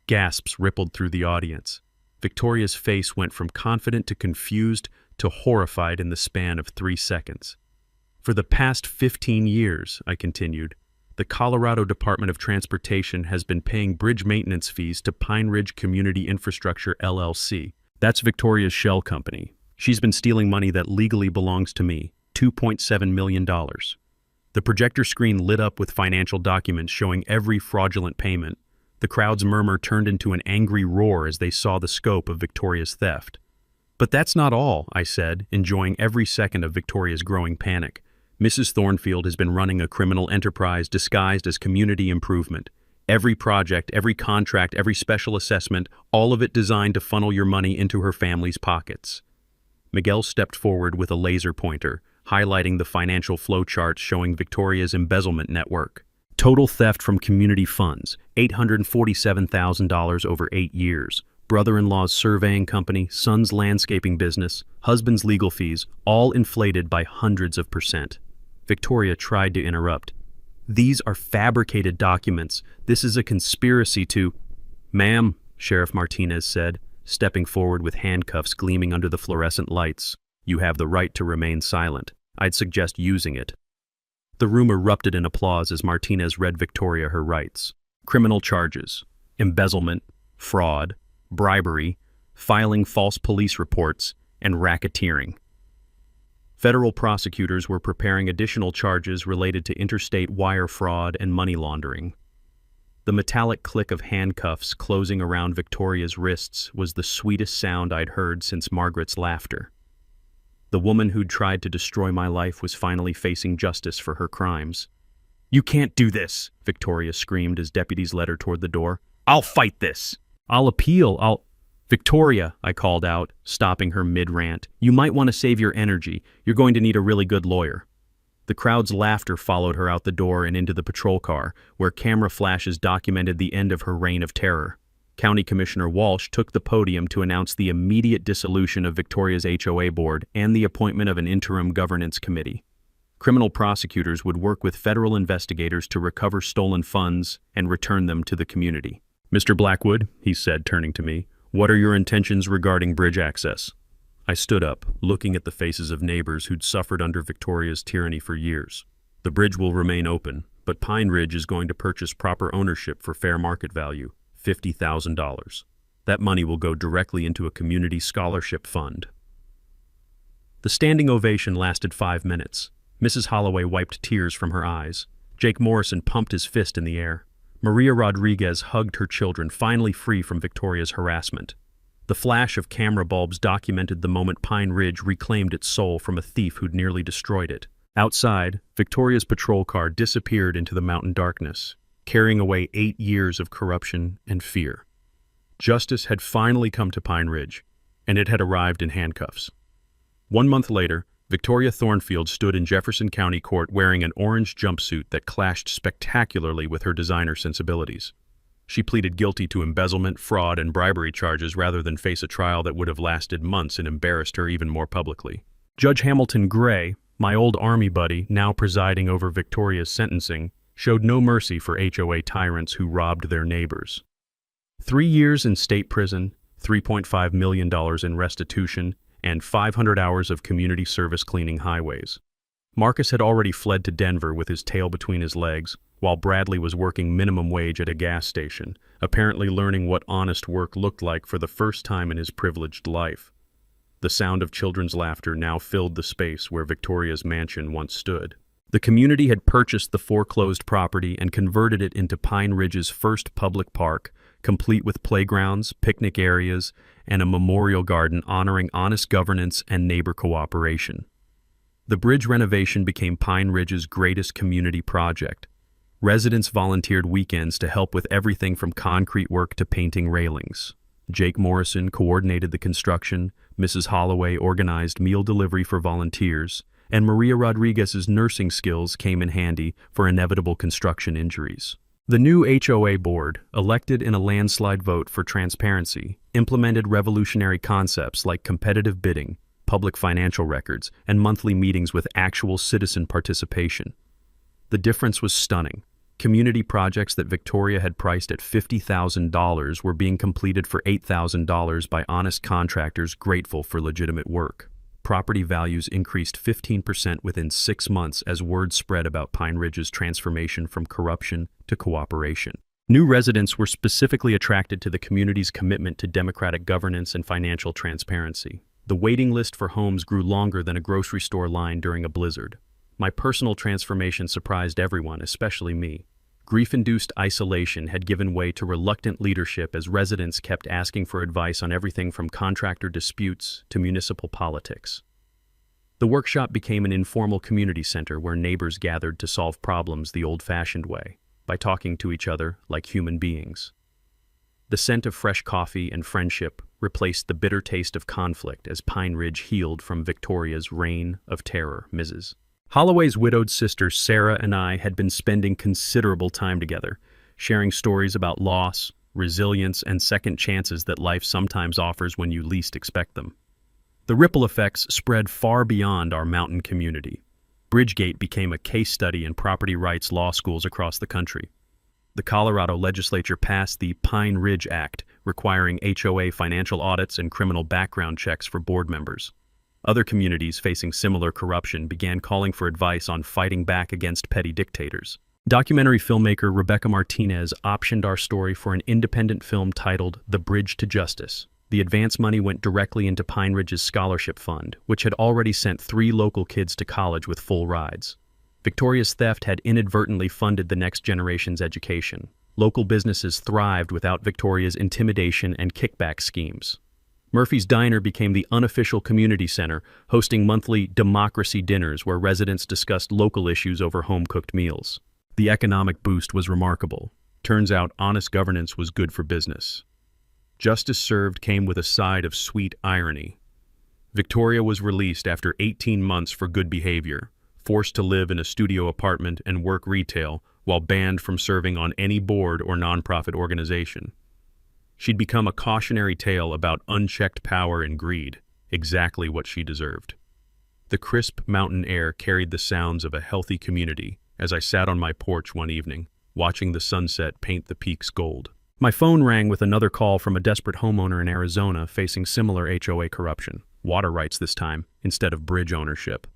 Gasps rippled through the audience. Victoria's face went from confident to confused to horrified in the span of 3 seconds. For the past 15 years, I continued, the Colorado Department of Transportation has been paying bridge maintenance fees to Pine Ridge Community Infrastructure, LLC. That's Victoria's shell company. She's been stealing money that legally belongs to me, $2.7 million. The projector screen lit up with financial documents showing every fraudulent payment. The crowd's murmur turned into an angry roar as they saw the scope of Victoria's theft. But that's not all, I said, enjoying every second of Victoria's growing panic. Mrs. Thornfield has been running a criminal enterprise disguised as community improvement. Every project, every contract, every special assessment, all of it designed to funnel your money into her family's pockets. Miguel stepped forward with a laser pointer, highlighting the financial flowcharts showing Victoria's embezzlement network. Total theft from community funds, $847,000 over 8 years. Brother-in-law's surveying company, son's landscaping business, husband's legal fees, all inflated by hundreds of %. Victoria tried to interrupt. These are fabricated documents. This is a conspiracy to... Ma'am, Sheriff Martinez said, stepping forward with handcuffs gleaming under the fluorescent lights. You have the right to remain silent. I'd suggest using it. The room erupted in applause as Martinez read Victoria her rights. Criminal charges, embezzlement, fraud, bribery, filing false police reports, and racketeering. Federal prosecutors were preparing additional charges related to interstate wire fraud and money laundering. The metallic click of handcuffs closing around Victoria's wrists was the sweetest sound I'd heard since Margaret's laughter. The woman who'd tried to destroy my life was finally facing justice for her crimes. "You can't do this," Victoria screamed as deputies led her toward the door. "I'll fight this. I'll appeal. Victoria," I called out, stopping her mid-rant. "You might want to save your energy. You're going to need a really good lawyer." The crowd's laughter followed her out the door and into the patrol car, where camera flashes documented the end of her reign of terror. County Commissioner Walsh took the podium to announce the immediate dissolution of Victoria's HOA board and the appointment of an interim governance committee. Criminal prosecutors would work with federal investigators to recover stolen funds and return them to the community. "Mr. Blackwood," he said, turning to me, "what are your intentions regarding bridge access?" I stood up, looking at the faces of neighbors who'd suffered under Victoria's tyranny for years. "The bridge will remain open, but Pine Ridge is going to purchase proper ownership for fair market value, $50,000. That money will go directly into a community scholarship fund." The standing ovation lasted 5 minutes. Mrs. Holloway wiped tears from her eyes. Jake Morrison pumped his fist in the air. Maria Rodriguez hugged her children, finally free from Victoria's harassment. The flash of camera bulbs documented the moment Pine Ridge reclaimed its soul from a thief who'd nearly destroyed it. Outside, Victoria's patrol car disappeared into the mountain darkness, carrying away 8 years of corruption and fear. Justice had finally come to Pine Ridge, and it had arrived in handcuffs. 1 month later, Victoria Thornfield stood in Jefferson County Court wearing an orange jumpsuit that clashed spectacularly with her designer sensibilities. She pleaded guilty to embezzlement, fraud, and bribery charges rather than face a trial that would have lasted months and embarrassed her even more publicly. Judge Hamilton Gray, my old Army buddy, now presiding over Victoria's sentencing, showed no mercy for HOA tyrants who robbed their neighbors. 3 years in state prison, $3.5 million in restitution, and 500 hours of community service cleaning highways. Marcus had already fled to Denver with his tail between his legs, while Bradley was working minimum wage at a gas station, apparently learning what honest work looked like for the first time in his privileged life. The sound of children's laughter now filled the space where Victoria's mansion once stood. The community had purchased the foreclosed property and converted it into Pine Ridge's first public park, complete with playgrounds, picnic areas, and a memorial garden honoring honest governance and neighbor cooperation. The bridge renovation became Pine Ridge's greatest community project. Residents volunteered weekends to help with everything from concrete work to painting railings. Jake Morrison coordinated the construction, Mrs. Holloway organized meal delivery for volunteers, and Maria Rodriguez's nursing skills came in handy for inevitable construction injuries. The new HOA board, elected in a landslide vote for transparency, implemented revolutionary concepts like competitive bidding, public financial records, and monthly meetings with actual citizen participation. The difference was stunning. Community projects that Victoria had priced at $50,000 were being completed for $8,000 by honest contractors grateful for legitimate work. Property values increased 15% within 6 months as word spread about Pine Ridge's transformation from corruption to cooperation. New residents were specifically attracted to the community's commitment to democratic governance and financial transparency. The waiting list for homes grew longer than a grocery store line during a blizzard. My personal transformation surprised everyone, especially me. Grief-induced isolation had given way to reluctant leadership as residents kept asking for advice on everything from contractor disputes to municipal politics. The workshop became an informal community center where neighbors gathered to solve problems the old-fashioned way, by talking to each other like human beings. The scent of fresh coffee and friendship replaced the bitter taste of conflict as Pine Ridge healed from Victoria's reign of terror, Mrs. Holloway's widowed sister Sarah and I had been spending considerable time together, sharing stories about loss, resilience, and second chances that life sometimes offers when you least expect them. The ripple effects spread far beyond our mountain community. Bridgegate became a case study in property rights law schools across the country. The Colorado legislature passed the Pine Ridge Act, requiring HOA financial audits and criminal background checks for board members. Other communities facing similar corruption began calling for advice on fighting back against petty dictators. Documentary filmmaker Rebecca Martinez optioned our story for an independent film titled The Bridge to Justice. The advance money went directly into Pine Ridge's scholarship fund, which had already sent 3 local kids to college with full rides. Victoria's theft had inadvertently funded the next generation's education. Local businesses thrived without Victoria's intimidation and kickback schemes. Murphy's Diner became the unofficial community center, hosting monthly democracy dinners where residents discussed local issues over home-cooked meals. The economic boost was remarkable. Turns out honest governance was good for business. Justice served came with a side of sweet irony. Victoria was released after 18 months for good behavior, forced to live in a studio apartment and work retail while banned from serving on any board or nonprofit organization. She'd become a cautionary tale about unchecked power and greed, exactly what she deserved. The crisp mountain air carried the sounds of a healthy community as I sat on my porch one evening, watching the sunset paint the peaks gold. My phone rang with another call from a desperate homeowner in Arizona facing similar HOA corruption, water rights this time, instead of bridge ownership.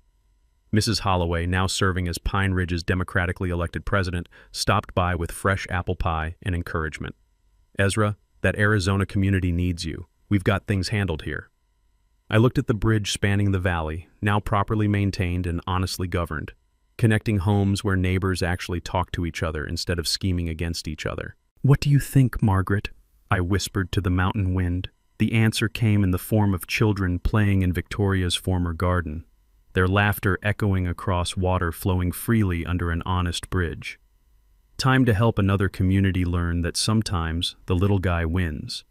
Mrs. Holloway, now serving as Pine Ridge's democratically elected president, stopped by with fresh apple pie and encouragement. "Ezra, that Arizona community needs you. We've got things handled here." I looked at the bridge spanning the valley, now properly maintained and honestly governed, connecting homes where neighbors actually talk to each other instead of scheming against each other. "What do you think, Margaret?" I whispered to the mountain wind. The answer came in the form of children playing in Victoria's former garden, their laughter echoing across water flowing freely under an honest bridge. Time to help another community learn that sometimes the little guy wins,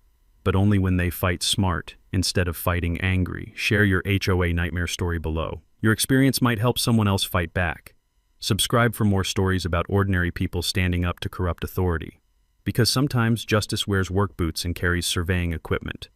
but only when they fight smart instead of fighting angry. Share your HOA nightmare story below. Your experience might help someone else fight back. Subscribe for more stories about ordinary people standing up to corrupt authority. Because sometimes justice wears work boots and carries surveying equipment.